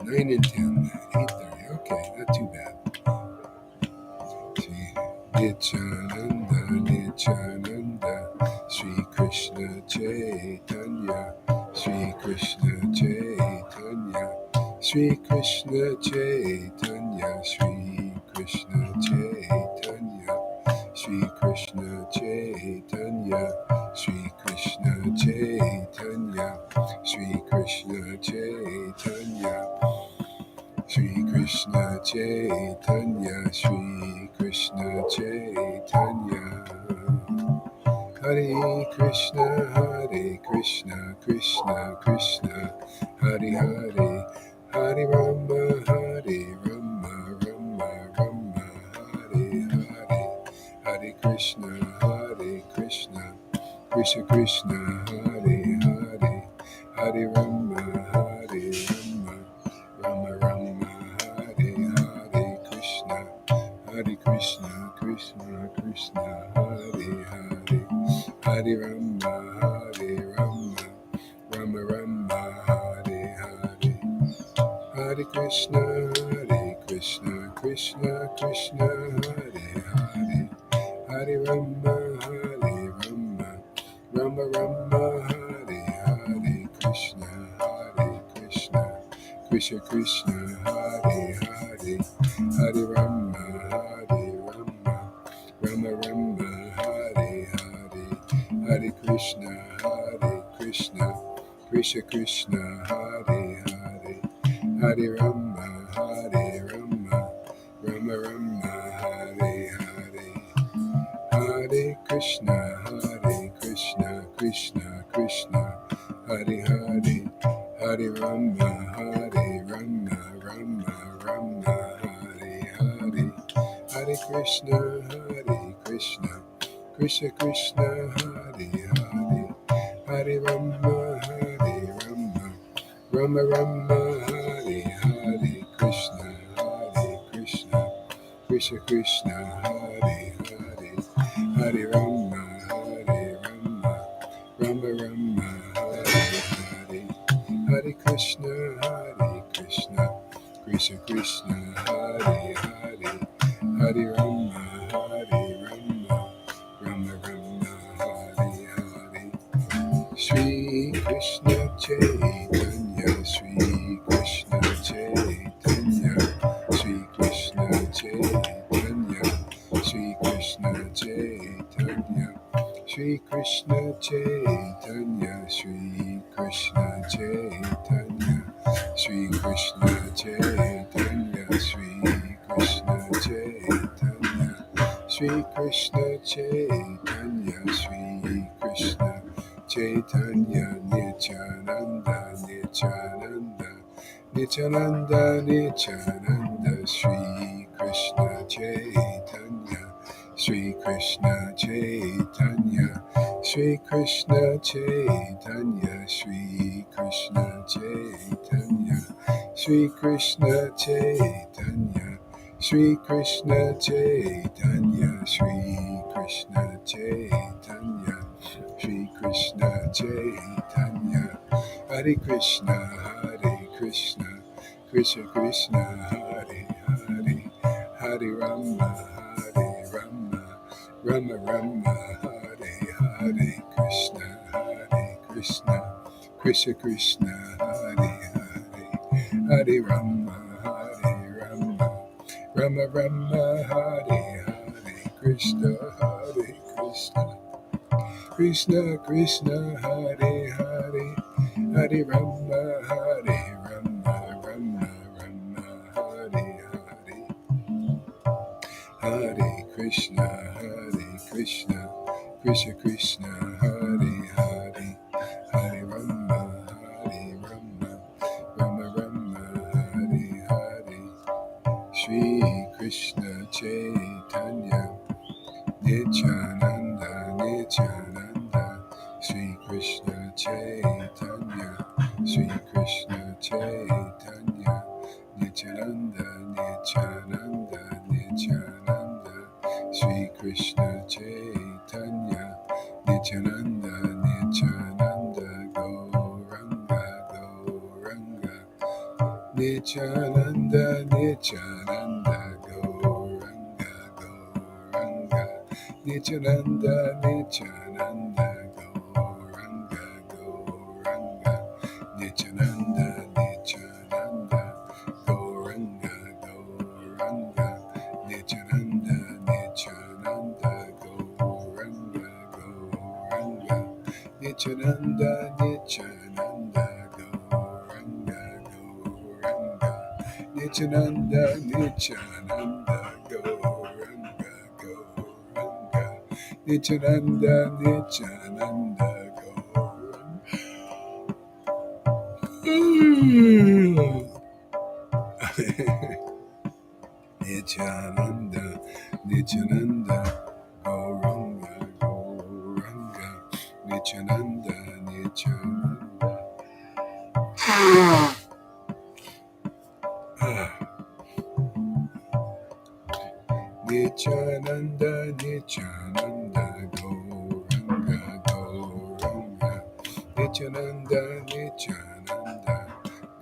9 and 10, 8:30. Okay, not too bad. See, Nityananda, Nityananda, Sri Krishna Chaitanya, Sri Krishna Chaitanya, Sri Krishna Chaitanya, Sri Krishna Chaitanya, Sri Krishna Chaitanya, Sri Krishna Chaitanya, Sri Krishna Chaitanya, Sri Krishna Chaitanya, Sri Krishna Chaitanya. Hare Krishna, Krishna Krishna, Hare Hare, Hare Rama, Hare Rama, Rama Rama, Hare Hare, Hare Krishna, Krishna Krishna, Hare Hare, Hare Rama, Hare Rama, Rama Rama, Hare Hare, Krishna Krishna Krishna, Hare Hare, Hare Rama, Hare Rama, Rama Rama, Hare Hare, Hare Krishna Krishna Krishna, Hare Hare, Hare Rama, Hare Rama, Rama Rama, Hare Hare, Krishna Krishna Krishna, Hare Hare, Hare Rama, Hare Rama, Rama Rama, Hare Hare, Hare Krishna Krishna Krishna, Hare Hare, Hare Rama, Hare Rama, Rama Rama, Hare Hare, Hare Krishna Krishna Krishna, Hare Hare, Hare Rama, Hare Rama, Rama Rama, Hare Hare, Hare Krishna Krishna Krishna, Hare Hare, Hare Rama, Hare Rama, Rama Rama, Hare Hare, Krishna Krishna Krishna, Hare Hare, Hare Rama, Hare Rama, Rama Rama, Hare Hare, Hare Krishna Krishna Krishna, Hare Hare, Hare Rama, Hare Rama, Rama Rama, Hare Hare, Shri Krishna Chaitanya, Shri Krishna Chaitanya, Shri Krishna Chaitanya, Shri Krishna Chaitanya, Shri Krishna Chaitanya, Shri Krishna Chaitanya, Shri Krishna Chaitanya, Shri Krishna Chaitanya, Shri Krishna Chaitanya, Shri Krishna Chaitanya, Nityananda, Nityananda, Nityananda, Nityananda, Shri Krishna Chaitanya, Shri Krishna Chaitanya, Shri Krishna Chaitanya, Shri Krishna Chaitanya, Shri Krishna Chaitanya, Shri Krishna Chaitanya, Shri Krishna Chaitanya, Shri Krishna Chaitanya, Hare Krishna Krishna Krishna, Hare Hare, Hare Rama, Hare Rama, Rama Rama, Hare Hare, Krishna Krishna Krishna, Hare Hare, Hare Rama, Hare Rama, Rama Rama, Hare Hare, Krishna Krishna Krishna, Hare Hare, Hare Rama, Hare Rama, Rama Rama, Hare Hare, Hare Krishna Krishna Krishna, Hare Hare, Hare Rama, Hare Rama, Rama Rama, Hare Hare, Shri Krishna Chaitanya, Nityananda, Nityananda, Shri Krishna Chaitanya, Shri Krishna Chaitanya, Nityananda, Nityananda, Nityananda, Shri Krishna Chaitanya, Nityananda, Nityananda, Gauranga, Gauranga, Nityananda, Nityananda, Gauranga, Gauranga, Nityananda, Nityananda, Gauranga, Gauranga, Nityananda, Nityananda, Gauranga, Gauranga, Nityananda, Nityananda, Gauranga, Gauranga, Nityananda, Nityananda, Gauranga, Gauranga, Nityananda, Nityananda, Gauranga, Gauranga, Nityananda, Nityananda, Gauranga. Nityananda, Nityananda, Gauranga, Gauranga, Nityananda, Nityananda. Nityananda, Nityananda, Gauranga, Gauranga, Nityananda, Nityananda,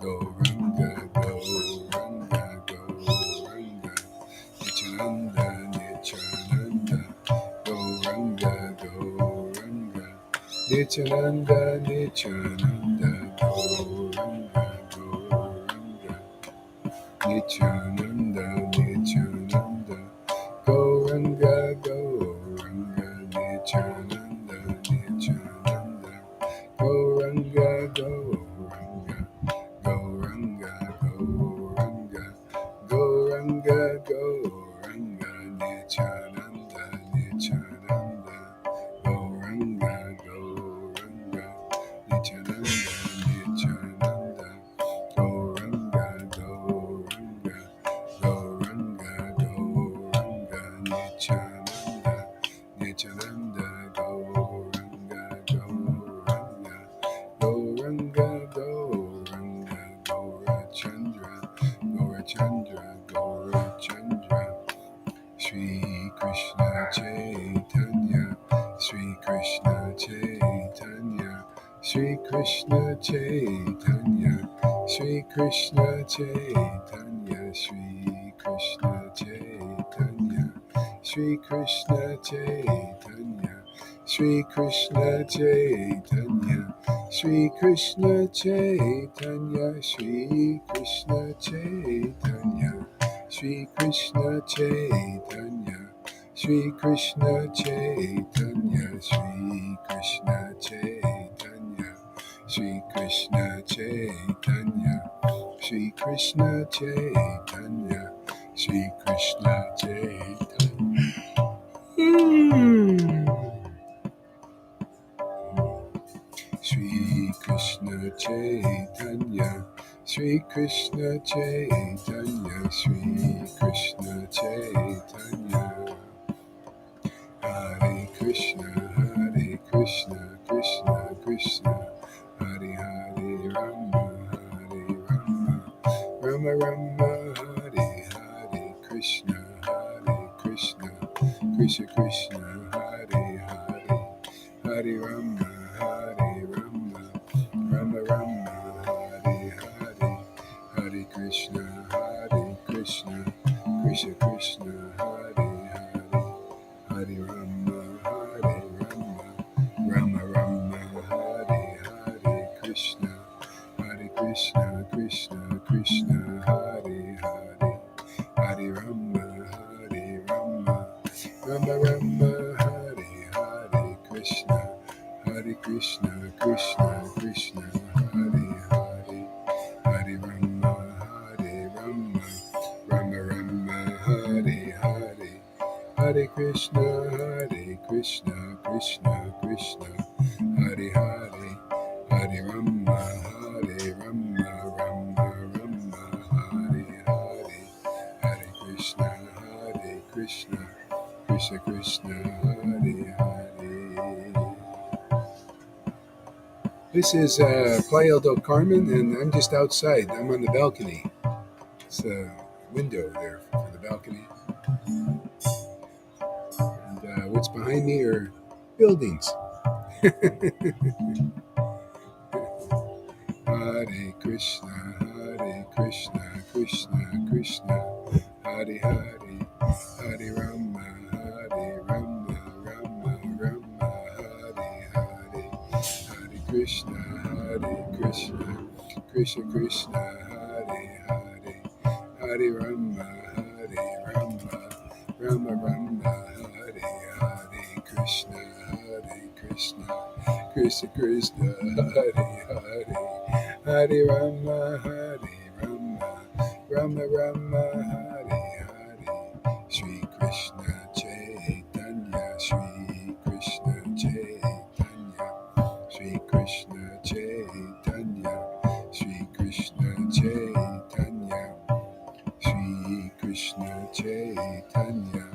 Gauranga, Gauranga, Gauranga, Nityananda, Nityananda, Gauranga, Gauranga, Nityananda, Nityananda, Gauranga, Gauranga, Nityananda, Nityananda, Gauranga, Gauranga, Nityananda, Nityananda, Gauranga, Gauranga, Gauranga, Gauranga, Gauranga, Gauranga, Nityananda, Nityananda, Gauranga, Gauranga, Nityananda, Nityananda, Gauranga, Gauranga, Gauranga, Gauranga, Nityananda, Nityananda, Gauranga, Gauranga, Gauranga, Gauranga, Gaurachandra, Gaurachandra, Gaurachandra, Shri Krishna Chaitanya, Shri Krishna Chaitanya, Shri Krishna Chaitanya, Shri Krishna Chaitanya, Shri Krishna Chaitanya, Shri Krishna Chaitanya, Shri Krishna Chaitanya, Shri Krishna Chaitanya, Shri Krishna Chaitanya, Shri Krishna Chaitanya, Shri Krishna Chaitanya, Shri Krishna Chaitanya, Shri Krishna Chaitanya, Shri Krishna Chaitanya, Shri Krishna Chaitanya. Shri Krishna Chaitanya, Shri Krishna Chaitanya, Shri Krishna Chaitanya. Hare Krishna, Krishna Krishna, Hare Hare, Rama, Hare Rama, Rama Rama, Hare Hare, Krishna, Krishna Krishna, Hare Hare, Hare Rama, Hare Rama, Rama Rama, Hare Hare, Hare Krishna, Krishna Krishna, Hare Hare, Hare Rama, Rama Rama, Hare Hare, Krishna, Krishna Krishna, Hare Hare, Hare Rama, Rama Rama, Hare Hare, Krishna, Krishna Krishna, Hare Hare, Hare Rama, Rama Rama, Hare Hare, Hare Krishna, Krishna Krishna, Hare Hare, Hare Rama, Rama Rama, Hare Hare, Hare Krishna, Krishna Krishna, Hare Hare. This is Playa del Carmen, and I'm just outside. I'm on the balcony. It's a window there for the balcony. And what's behind me are buildings. Hare Krishna, Krishna, Krishna, Krishna, Hare Hare, Hare Rama, Hare Rama, Rama Rama, Hare Hare, Hare Krishna, Krishna Krishna, Hare Hare, Hare Rama, Rama Rama, Hare Hare, Krishna, Krishna Krishna Krishna, Hare Hare, Hare Rama, Rama Rama, Hare Hare, Shri Krishna Chaitanya, Shri Krishna Chaitanya, Shri Krishna Chaitanya, Shri Krishna Chaitanya, Shri Krishna Chaitanya,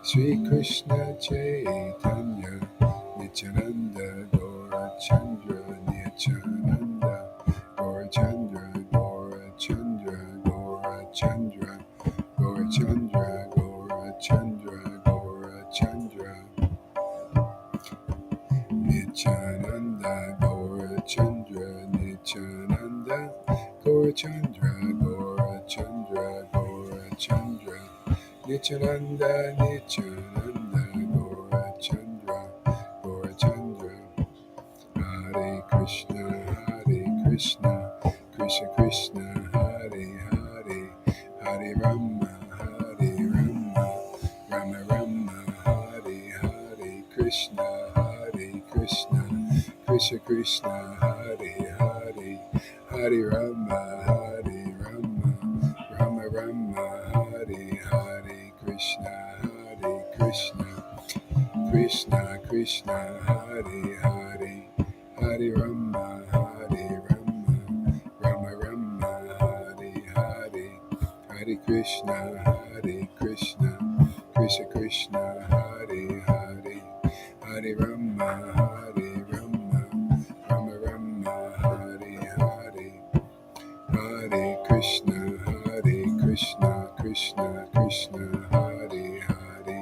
Shri Krishna Chaitanya, Nityananda Gaura Chandra, Nityananda Gaura Chandra, Gaura Chandra, Gaura Chandra, Gaura Chandra, Gaura Chandra, Gaura Chandra, Nityananda Gaura Chandra, Nityananda Gaura Chandra, Gaura Chandra, Gaura Chandra, Nityananda, Nityananda Gaura Chandra, Gaura Chandra, Hare Krishna, Krishna Krishna, Hare Hare, Hare Rama, Rama Rama, Hare Hare, Krishna, Krishna Krishna, Hare Hare, Hare Rama, Rama Rama, Hare Hare, Krishna, Krishna Krishna Krishna, Hare Hare, Hare Rama, Rama Rama, Hare Hare, Hare Krishna, Krishna Krishna, Hare Hare, Hare Rama, Rama Rama, Hare Hare, Hare Krishna, Krishna Krishna, Hare Hare,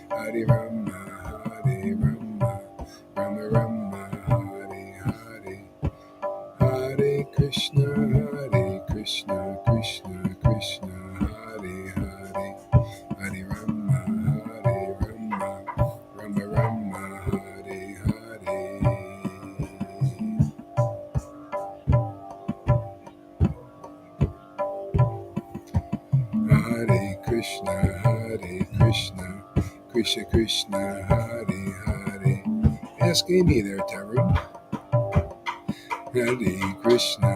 Hare Rama, Rama Rama, Hare Hare, Hare Krishna, Krishna Krishna, Hare Hare, Hare Rama, Rama Rama, Hare Hare. Hare Krishna, Krishna Krishna, Hare Hare. Ask Amy there, Tarun. Hare Krishna,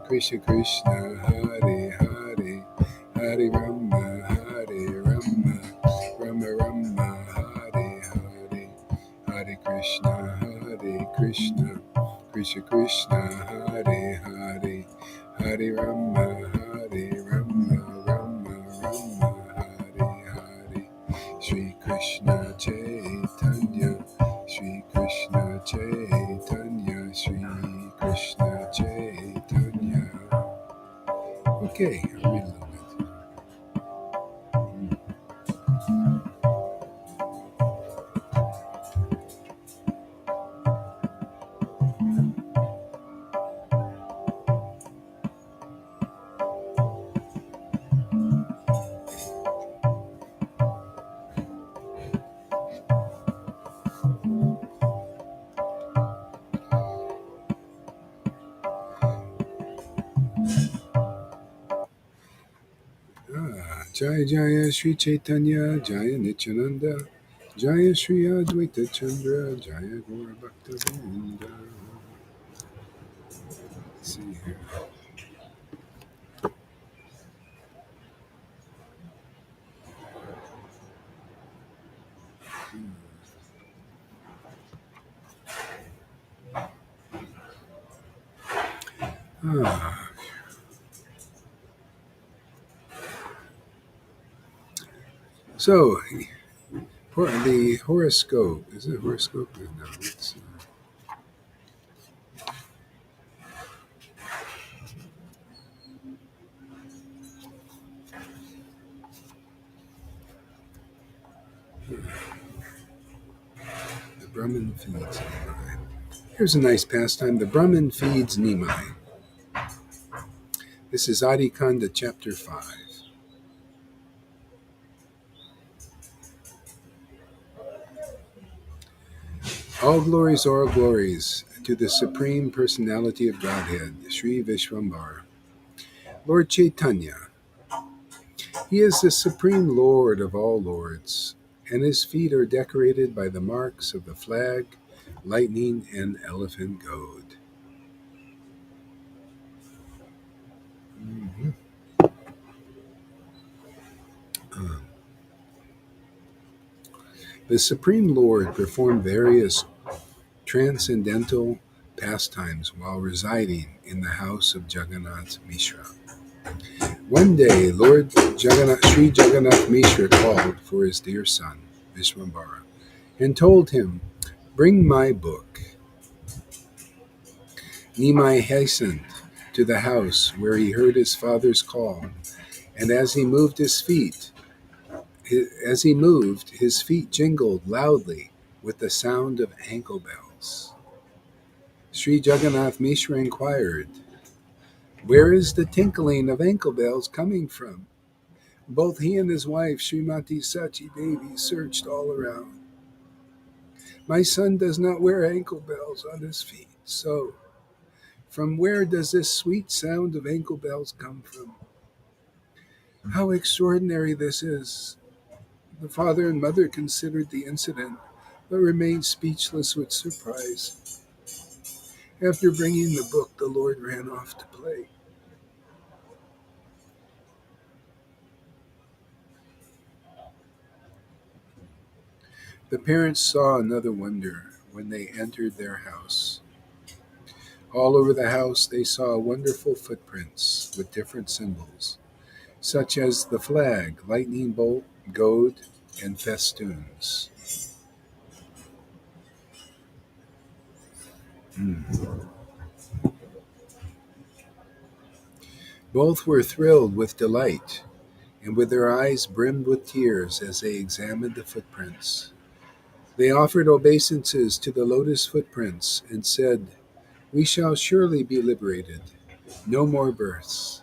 Krishna Krishna, Hare Hare, Hare Rama, Rama Rama, Hare Hare, Hare Krishna, Krishna Krishna, Hare Hare, Hare Rama, Rama Rama, Hare Hare, Shri Krishna Chaitanya, Shri Krishna Chaitanya, Shri Krishna Chaitanya. Okay, I'll read a little bit. Jaya Jaya Sri Chaitanya, Jaya Nityananda, Jaya Sri Advaita Chandra, Jaya Gaura Bhakta Vrinda. Let's see here. So, the horoscope. Is it horoscope? No, it's the Brahman feeds Nimai. Here's a nice pastime. The Brahman feeds Nimai. This is Adi Kanda, Chapter 5. All glories to the Supreme Personality of Godhead, Sri Vishwambara. Lord Caitanya. He is the Supreme Lord of all lords, and his feet are decorated by the marks of the flag, lightning, and elephant goad. Mhm. The Supreme Lord performed various transcendental pastimes while residing in the house of Jagannath Mishra. One day, Sri Jagannath Mishra called for his dear son, Vishwambara, and told him, "Bring my book." Nimai hastened to the house where he heard his father's call, and as he moved, his feet jingled loudly with the sound of ankle bells. Sri Jagannath Mishra inquired, "Where is the tinkling of ankle bells coming from?" Both he and his wife, Srimati Sachi Devi, searched all around. "My son does not wear ankle bells on his feet, so from where does this sweet sound of ankle bells come from? How extraordinary this is." The father and mother considered the incident, but remained speechless with surprise. After bringing the book, the Lord ran off to play. The parents saw another wonder when they entered their house. All over the house they saw wonderful footprints with different symbols, such as the flag, lightning bolt, goad, and festoons. Mm. Both were thrilled with delight, and with their eyes brimmed with tears as they examined the footprints. They offered obeisances to the lotus footprints and said, "We shall surely be liberated. No more births."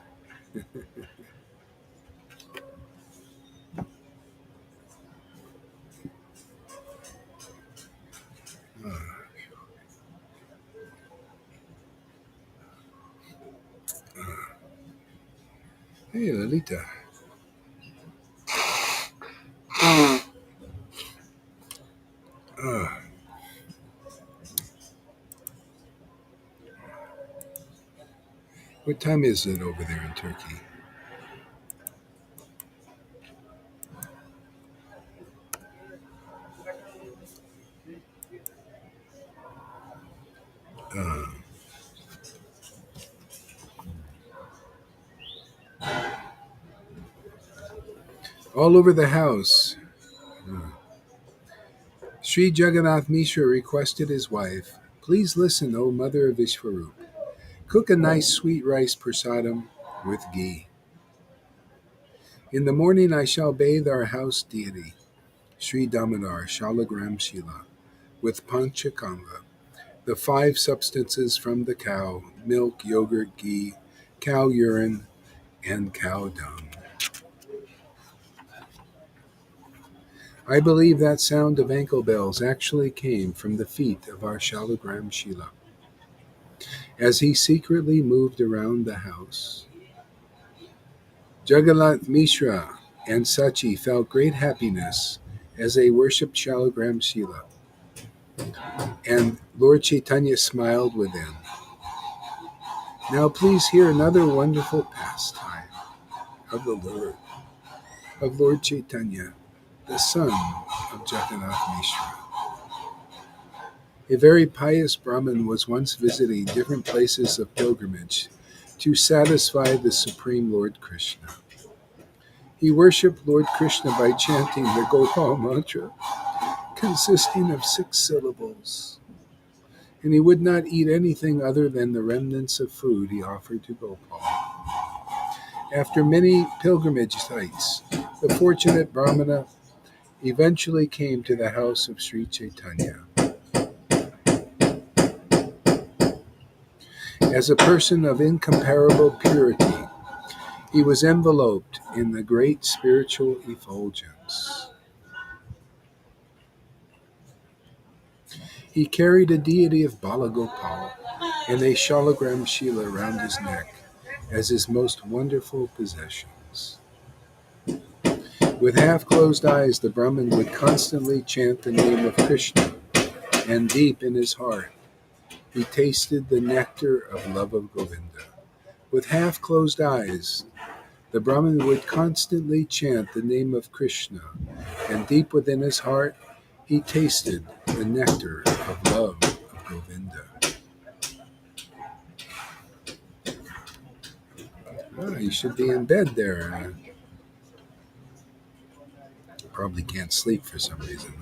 Hey, Lalita. Uh, what time is it over there in Turkey? Uh, all over the house. Uh, Sri Jagannath Mishra requested his wife, "Please listen, O mother of Vishwarup. Cook a nice sweet rice prasadam with ghee. In the morning I shall bathe our house deity, Sri Damodar Shalagram Shila, with panchakamva, the five substances from the cow: milk, yogurt, ghee, cow urine, and cow dung." I believe that sound of ankle bells actually came from the feet of our Shalagram Shila. As he secretly moved around the house, Jagannath Mishra and Sachi felt great happiness as they worshipped Shalagram Shila, and Lord Caitanya smiled within. Now please hear another wonderful pastime of Lord Caitanya, the son of Jagannath Mishra. A very pious Brahmin was once visiting different places of pilgrimage to satisfy the Supreme Lord Krishna. He worshipped Lord Krishna by chanting the Gopal mantra, consisting of 6 syllables, and he would not eat anything other than the remnants of food he offered to Gopal. After many pilgrimage sites, the fortunate Brahmana eventually came to the house of Sri Caitanya. As a person of incomparable purity, He was enveloped in the great spiritual effulgence. He carried a deity of Balagopal and a shalagram shila around his neck as his most wonderful possessions. With half-closed eyes, the Brahmin would constantly chant the name of Krishna, and deep in his heart, he tasted the nectar of love of Govinda. With half-closed eyes, the Brahmin would constantly chant the name of Krishna, and deep within his heart, he tasted the nectar of love of Govinda. You should be in bed there. Probably can't sleep for some reason.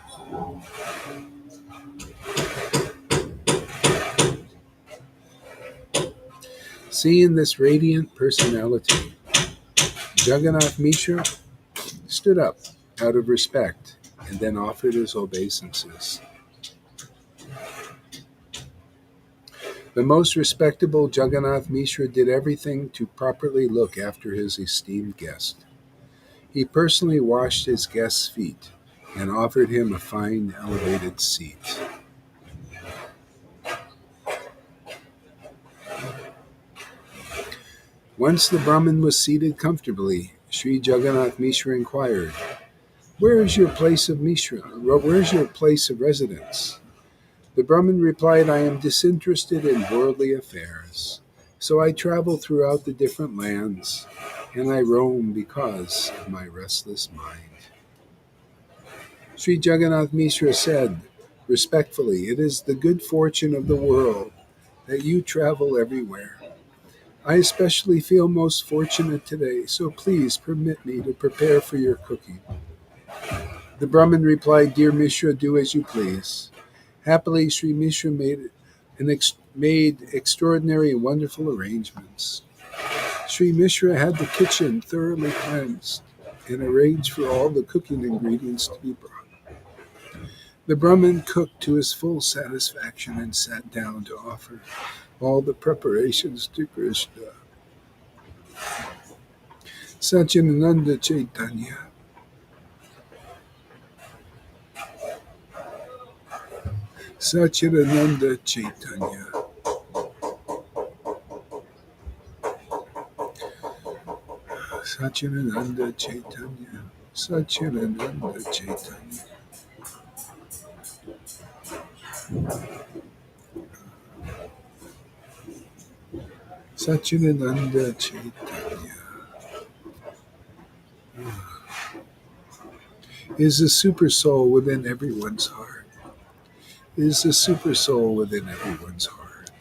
Huh? Seeing this radiant personality, Jagannath Mishra stood up out of respect and then offered his obeisances. The most respectable Jagannath Mishra did everything to properly look after his esteemed guest. He personally washed his guest's feet and offered him a fine elevated seat. Once the Brahmin was seated comfortably, Sri Jagannath Mishra inquired, "Where is your place of Where's your place of residence?" The Brahmin replied, "I am disinterested in worldly affairs, so I travel throughout the different lands, and I roam because of my restless mind." Sri Jagannath Mishra said, respectfully, "It is the good fortune of the world that you travel everywhere. I especially feel most fortunate today, so please permit me to prepare for your cooking." The Brahmin replied, "Dear Mishra, do as you please." Happily, Sri Mishra made extraordinary and wonderful arrangements. Sri Mishra had the kitchen thoroughly cleansed and arranged for all the cooking ingredients to be brought. The Brahmin cooked to his full satisfaction and sat down to offer all the preparations to Krishna. Satchidananda Chaitanya. Satchidananda Chaitanya. Satchidananda Chaitanya. Satchidananda Chaitanya. Satchidananda Chaitanya is the super soul within everyone's heart. Is the super soul within everyone's heart.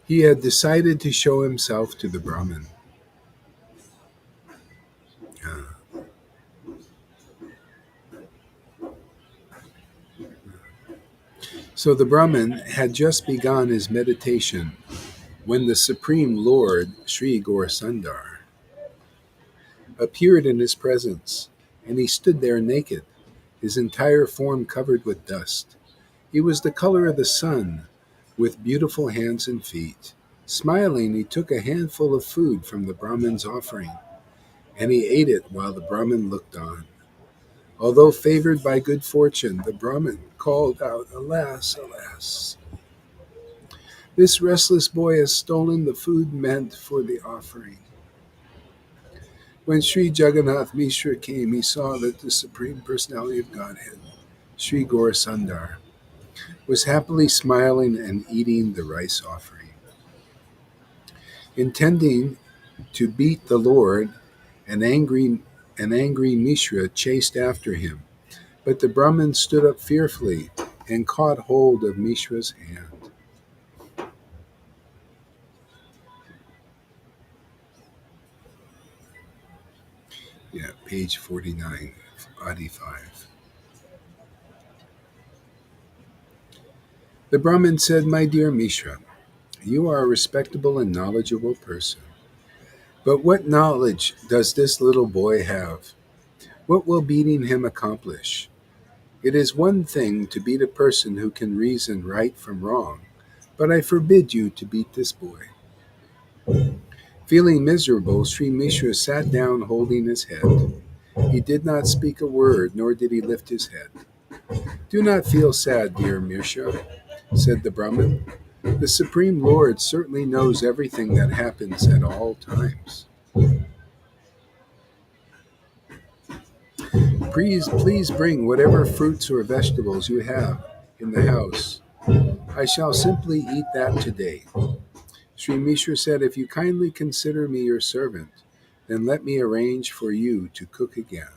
He had decided to show himself to the Brahmin. So the Brahmin had just begun his meditation when the Supreme Lord, Sri Gaurasundar, appeared in his presence, and he stood there naked, his entire form covered with dust. He was the color of the sun, with beautiful hands and feet. Smiling, he took a handful of food from the Brahmin's offering, and he ate it while the Brahmin looked on. Although favored by good fortune, the Brahmin called out, "Alas, alas! This restless boy has stolen the food meant for the offering." When Sri Jagannath Mishra came, he saw that the Supreme Personality of Godhead, Sri Gaurasundar, was happily smiling and eating the rice offering. Intending to beat the Lord, an angry Mishra chased after him, but the Brahmin stood up fearfully and caught hold of Mishra's hand. Page 49, Adi 5. The Brahmin said, "My dear Mishra, you are a respectable and knowledgeable person. But what knowledge does this little boy have? What will beating him accomplish? It is one thing to beat a person who can reason right from wrong, but I forbid you to beat this boy." Feeling miserable, Sri Mishra sat down holding his head. He did not speak a word, nor did he lift his head. "Do not feel sad, dear Mishra," said the Brahmin. "The Supreme Lord certainly knows everything that happens at all times. Please bring whatever fruits or vegetables you have in the house. I shall simply eat that today." Sri Mishra said, "If you kindly consider me your servant, then let me arrange for you to cook again.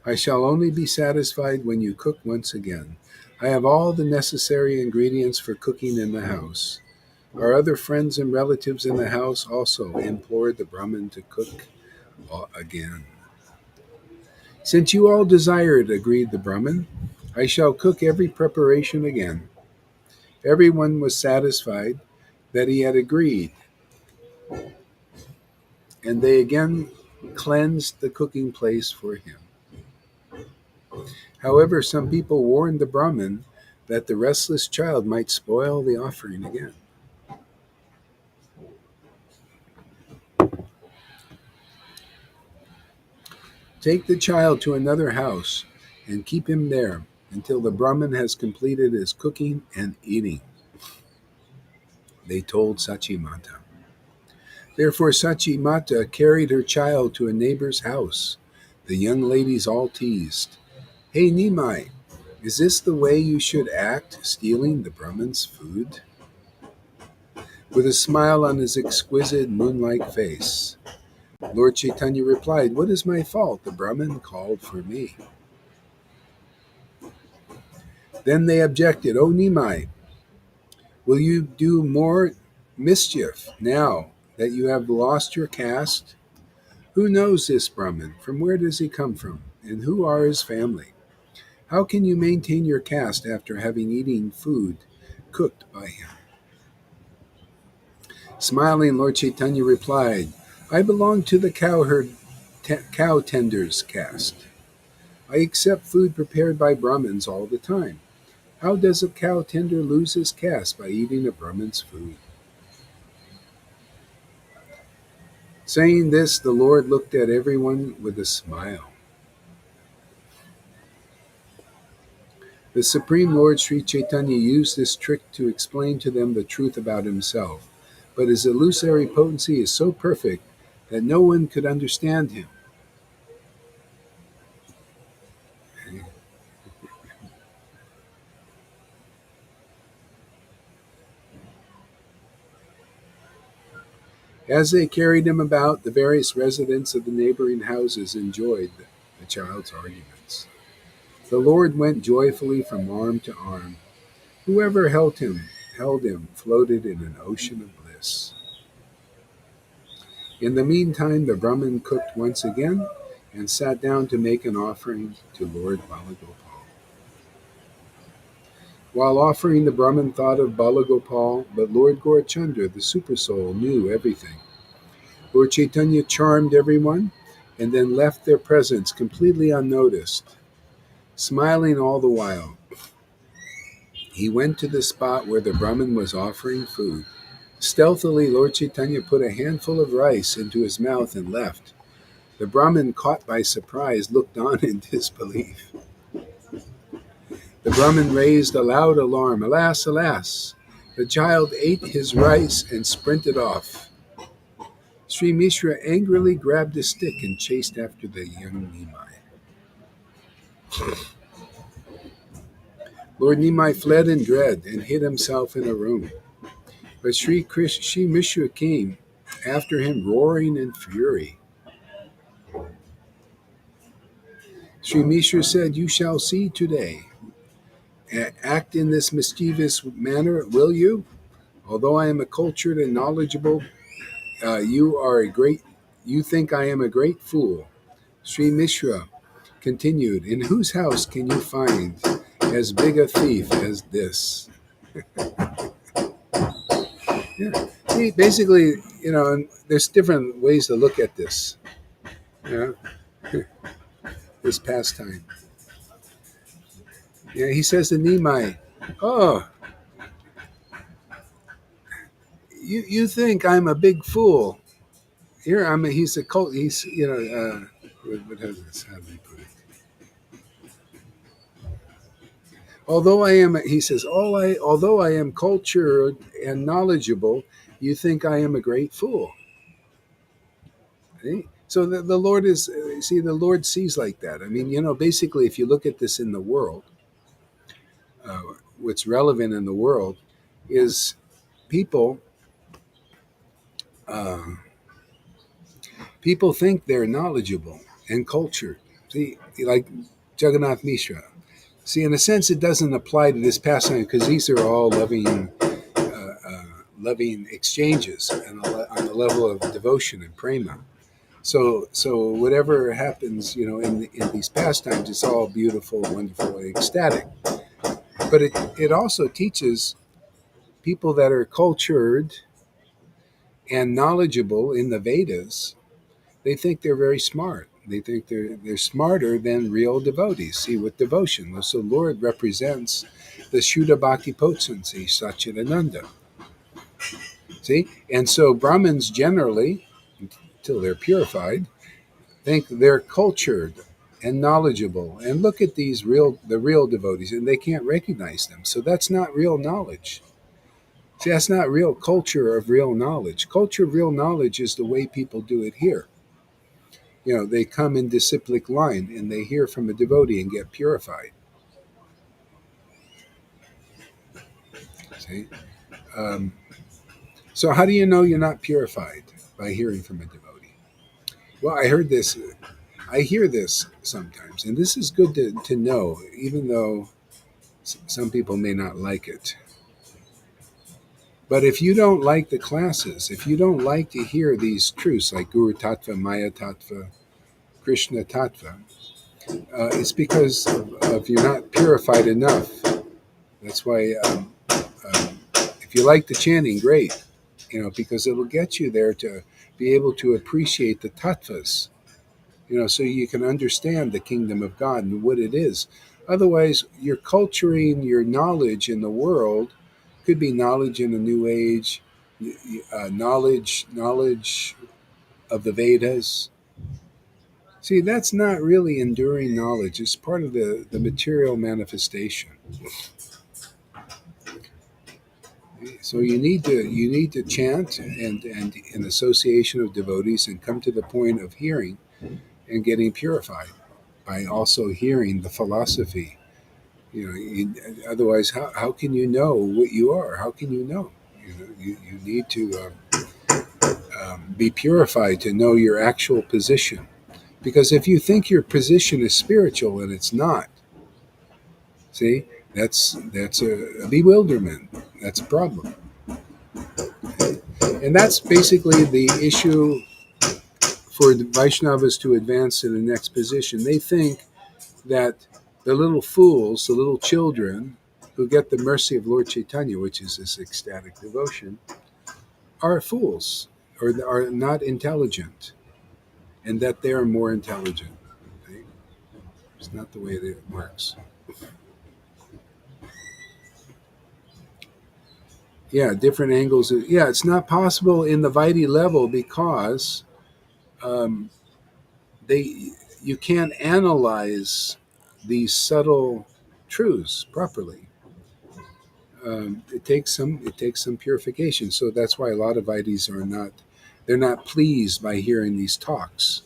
I shall only be satisfied when you cook once again. I have all the necessary ingredients for cooking in the house." Our other friends and relatives in the house also implored the Brahmin to cook again. "Since you all desire it," agreed the Brahmin, "I shall cook every preparation again." Everyone was satisfied that he had agreed, and they again cleansed the cooking place for him. However, some people warned the Brahmin that the restless child might spoil the offering again. "Take the child to another house and keep him there until the Brahmin has completed his cooking and eating," they told Sachi Mata. Therefore Sachi Mata carried her child to a neighbor's house. The young ladies all teased, "Hey Nimai, is this the way you should act, stealing the Brahmin's food?" With a smile on his exquisite moon-like face, Lord Caitanya replied, "What is my fault? The Brahmin called for me." Then they objected, "Oh Nimai, will you do more mischief now that you have lost your caste? Who knows this Brahmin? From where does he come from? And who are his family? How can you maintain your caste after having eaten food cooked by him?" Smiling, Lord Caitanya replied, "I belong to the cow tender's caste. I accept food prepared by Brahmins all the time. How does a cow tender lose his caste by eating a Brahmin's food?" Saying this, the Lord looked at everyone with a smile. The Supreme Lord Sri Chaitanya used this trick to explain to them the truth about himself, but his illusory potency is so perfect that no one could understand him. As they carried him about, the various residents of the neighboring houses enjoyed the child's arguments. The Lord went joyfully from arm to arm. Whoever held him floated in an ocean of bliss. In the meantime, the Brahmin cooked once again and sat down to make an offering to Lord Balagopal. While offering, the Brahmin thought of Balagopal, but Lord Gaurachandra, the Supersoul, knew everything. Lord Caitanya charmed everyone and then left their presence completely unnoticed. Smiling all the while, he went to the spot where the Brahmin was offering food. Stealthily, Lord Caitanya put a handful of rice into his mouth and left. The Brahmin, caught by surprise, looked on in disbelief. The Brahmin raised a loud alarm. "Alas, alas!" The child ate his rice and sprinted off. Sri Mishra angrily grabbed a stick and chased after the young Nimai. Lord Nimai fled in dread and hid himself in a room. But Sri Mishra came after him, roaring in fury. Sri Mishra said, "You shall see today. Act in this mischievous manner, will you? Although I am a cultured and knowledgeable, you think I am a great fool." Sri Mishra continued, "In whose house can you find as big a thief as this. Yeah. See, basically, there's different ways to look at this. Yeah, this pastime. Yeah, he says to Nimai, "Oh, you think I'm a big fool? Here I'm. He's a cult. He's what has this? How do you put it? Although I am, he says, although I am cultured and knowledgeable, you think I am a great fool." See? So the Lord is, see, the Lord sees like that. I mean, basically, if you look at this in the world, uh, what's relevant in the world is people. Uh, People think they're knowledgeable and cultured. See, like Jagannath Mishra. See, in a sense, it doesn't apply to this pastime because these are all loving exchanges and on the level of devotion and prema. So whatever happens, in these pastimes, it's all beautiful, wonderful, and ecstatic. But it also teaches people that are cultured and knowledgeable in the Vedas. They think they're very smart. They think they're smarter than real devotees. See, with devotion, so Lord represents the Shuddha Bhakti potency, Satchidananda. See, and so Brahmins generally, until they're purified, think they're cultured and knowledgeable. And look at the real devotees, and they can't recognize them. So that's not real knowledge. See, that's not real culture of real knowledge. Culture of real knowledge is the way people do it here. They come in disciplic line and they hear from a devotee and get purified. See? Um, so how do you know you're not purified? By hearing from a devotee. Well, I hear this sometimes, and this is good to know, even though some people may not like it. But if you don't like the classes, if you don't like to hear these truths like Guru Tattva, Maya Tattva, Krishna Tattva, it's because of you're not purified enough. That's why if you like the chanting, great, because it'll get you there to be able to appreciate the tattvas, so you can understand the kingdom of God and what it is. Otherwise, you're culturing your knowledge in the world. Could be knowledge in the New Age, knowledge of the Vedas. See, that's not really enduring knowledge. It's part of the material manifestation. So you need to chant and in association of devotees and come to the point of hearing and getting purified by also hearing the philosophy. Otherwise, how can you know what you are? How can you know? You need to be purified to know your actual position. Because if you think your position is spiritual and it's not, see, that's a bewilderment. That's a problem. And that's basically the issue for the Vaishnavas to advance to the next position. They think that the little fools, the little children who get the mercy of Lord Caitanya, which is this ecstatic devotion, are fools or are not intelligent, and that they are more intelligent. Okay? It's not the way that it works. Yeah, different angles. Yeah, it's not possible in the Vaidhi level because um, they you can't analyze these subtle truths properly. It takes some purification. So that's why a lot of Vaidhis they're not pleased by hearing these talks.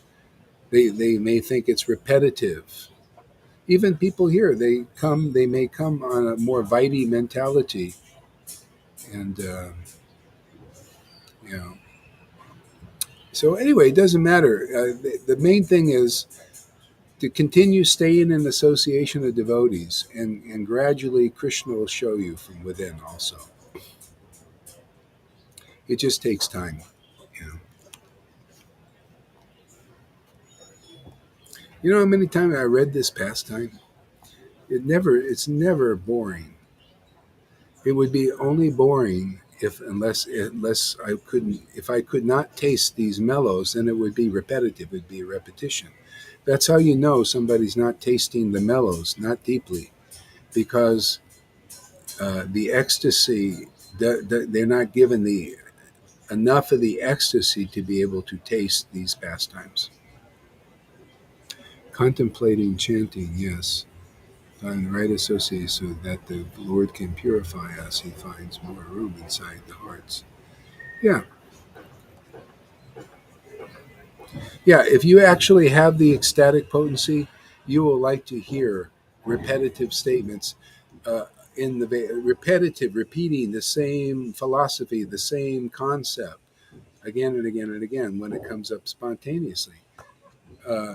They may think it's repetitive. Even people here, they may come on a more Vaidhi mentality, and you know. So anyway, it doesn't matter. The main thing is to continue staying in association of devotees, and gradually Krishna will show you from within also. It just takes time. You know, you know how many times I read this pastime? It's never boring. It would be only boring unless if I could not taste these mellows, then it would be repetitive. It'd be a repetition. That's how you know somebody's not tasting the mellows, not deeply, because the ecstasy, they're not given the enough of the ecstasy to be able to taste these pastimes. Contemplating chanting, yes, find the right association so that the Lord can purify us. He finds more room inside the hearts. Yeah, yeah. If you actually have the ecstatic potency, you will like to hear repetitive statements. Uh, in the repetitive, repeating the same philosophy, the same concept again and again and again when it comes up spontaneously. Uh,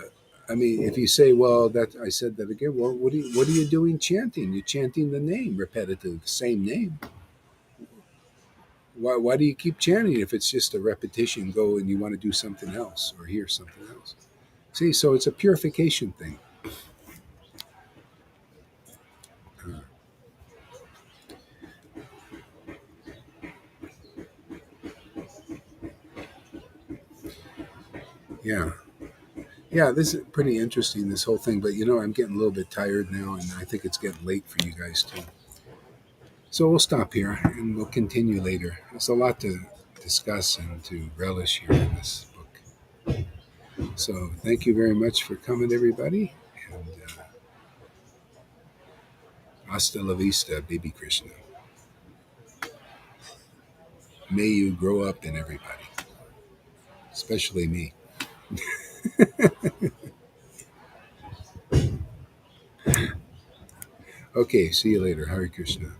I mean, if you say, "Well, that I said that again," well, what are you doing chanting? You're chanting the name, repetitive, same name. Why do you keep chanting if it's just a repetition? Go and you want to do something else or hear something else. See, so it's a purification thing. Uh, yeah, yeah. This is pretty interesting. This whole thing, but I'm getting a little bit tired now, and I think it's getting late for you guys too. So we'll stop here and we'll continue later. There's a lot to discuss and to relish here in this book. So thank you very much for coming, everybody. And hasta la vista, baby Krishna. May you grow up in everybody, especially me. Okay, see you later. Hare Krishna.